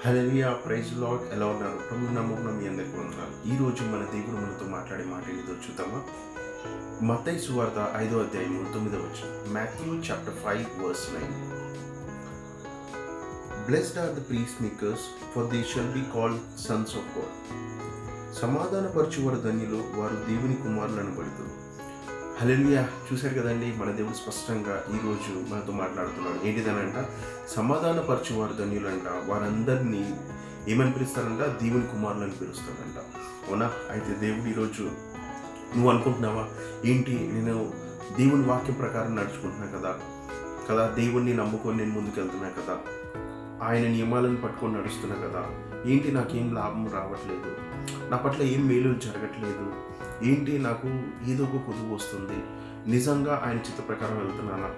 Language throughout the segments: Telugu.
హల్లెలూయా, ప్రైజ్ లార్డ్. ఎలా ఉన్నారు? ప్రభు నామమున మీ అందరికీ వందనాలు. ఈరోజు మన దేవుడు మనతో మాట్లాడే మాట ఏదో చూద్దామా? మత్తయి సువార్త 5వ అధ్యాయము 9వ వచనం. Matthew chapter 5 verse 9. Blessed are the peacemakers, for they shall be called sons of God. సమాధానపరచువారు ధన్యులు, వారు దేవుని కుమారులు అనబడుతారు. హల్లెలూయా. చూశారు కదండి, మన దేవుడు స్పష్టంగా ఈరోజు మనతో మాట్లాడుతున్నాడు. ఏంటిదనంట? సమాధానపరచువారు ధన్యులంట, వారందరినీ ఏమని పిలుస్తారంట? దేవుని కుమారులని పిలుస్తారంట. అవునా? అయితే దేవుడు ఈరోజు నువ్వు అనుకుంటున్నావా, ఏంటి నేను దేవుని వాక్యం ప్రకారం నడుచుకుంటున్నా కదా దేవుణ్ణి నమ్ముకొని నేను ముందుకెళ్తున్నా కదా, ఆయన నియమాలను పట్టుకొని నడుస్తున్నా కదా, ఏంటి నాకేం లాభం రావట్లేదు, నా పట్ల ఏం మేలు జరగట్లేదు, ఏంటి నాకు ఏదో ఒక కొదువు వస్తుంది, నిజంగా ఆయన చిత్త ప్రకారం వెళ్తున్నానా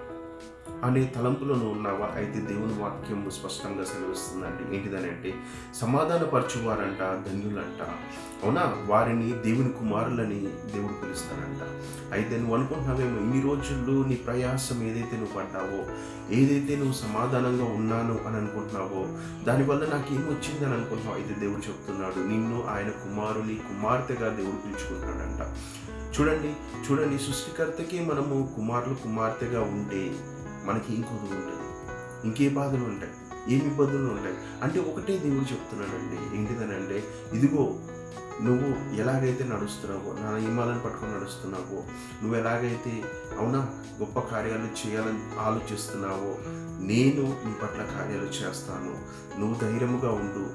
అనే తలంపులను ఉన్నావా? అయితే దేవుని వాక్యం స్పష్టంగా సెలవిస్తుందండి. ఏంటిదనంటే, సమాధానపరచువారంట ధన్యులంట. అవునా? వారిని దేవుని కుమారులని దేవుడు పిలుస్తాడంట. అయితే నువ్వు అనుకుంటున్నావేమో, ఇన్ని రోజుల్లో నీ ప్రయాసం ఏదైతే నువ్వు పడ్డావో, ఏదైతే నువ్వు సమాధానంగా ఉన్నాను అని అనుకుంటున్నావో, దానివల్ల నాకేం వచ్చింది అని అనుకుంటున్నావు. అయితే దేవుడు చెప్తున్నాడు, నిన్ను ఆయన కుమార్తెగా దేవుడు పిలుచుకుంటాడంట. చూడండి, సృష్టికర్తకి మనము కుమార్తెగా ఉంటే మనకి ఏం కొదువు ఉంటుంది, ఇంకే బాధలు ఉంటాయి, ఏమి ఇబ్బందులు ఉంటాయి అంటే ఒకటే దేవుడు చెప్తున్నాడండి. ఏంటిదనంటే, ఇదిగో నువ్వు ఎలాగైతే నడుస్తున్నావో, నా నియమాలను పట్టుకొని నడుస్తున్నావో, నువ్వు ఎలాగైతే అవునా గొప్ప కార్యాలు చేయాలని ఆలోచిస్తున్నావో, నేను నీ పట్ల కార్యాలు చేస్తాను. నువ్వు ధైర్యముగా ఉండు,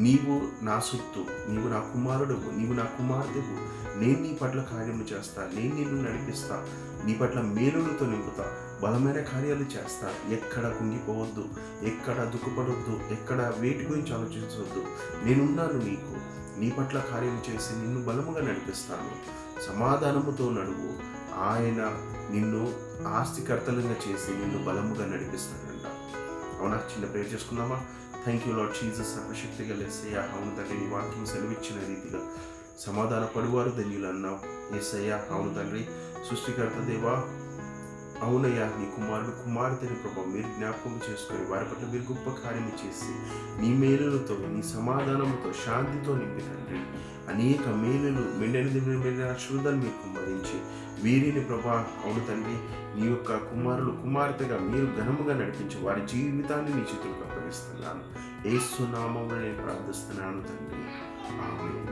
నీవు నా సొత్తు, నీవు నా కుమారుడు, నీవు నా కుమార్తెవు, నేను నీ పట్ల కార్యము చేస్తా, నేను నిన్ను నడిపిస్తా, నీ పట్ల మేలులతో నింపుతా, బలమైన కార్యాలు చేస్తా. ఎక్కడ కుంగిపోవద్దు, ఎక్కడ దుఃఖపడవద్దు, ఎక్కడ వేటి గురించి ఆలోచించవద్దు. నేనున్నాను నీకు, నీ పట్ల కార్యం చేసి నిన్ను బలముగా నడిపిస్తాను. సమాధానముతో నడువు, ఆయన నిన్ను ఆస్తికర్తలంగా చేసి నిన్ను బలముగా నడిపిస్తాడంట. అవునా? చిన్న ప్రేయర్ చేసుకుందామా? Thank you lord Jesus. సర్వశక్తి గల యేసయ్యా, అవును తండ్రి, నీ వాక్యం సెలవిచ్చిన రీతిగా సమాధాన పడువారు ధన్యులు అన్నావు యేసయ్యా. అవును తండ్రి, సృష్టికర్త దేవా, అవునయ్యా, నీ కుమార్తెని ప్రభావ మీరు జ్ఞాపకం చేసుకొని వారి పట్ల మీరు గొప్ప కార్యము చేసి నీ మేలులతో, నీ సమాధానంతో, శాంతితో నింపి తండ్రి అనేక మేలులు మెండైన ఆశీర్వాదాలు మీరు కుమ్మరించి వీరిని ప్రభా, అవును తండ్రి, నీ యొక్క కుమార్తెగా మీరు ఘనముగా నడిపించి వారి జీవితాన్ని నీ చేతులకు అప్పగిస్తున్నాను. యేసు నామములో నేను ప్రార్థిస్తున్నాను తండ్రి. ఆమేన్.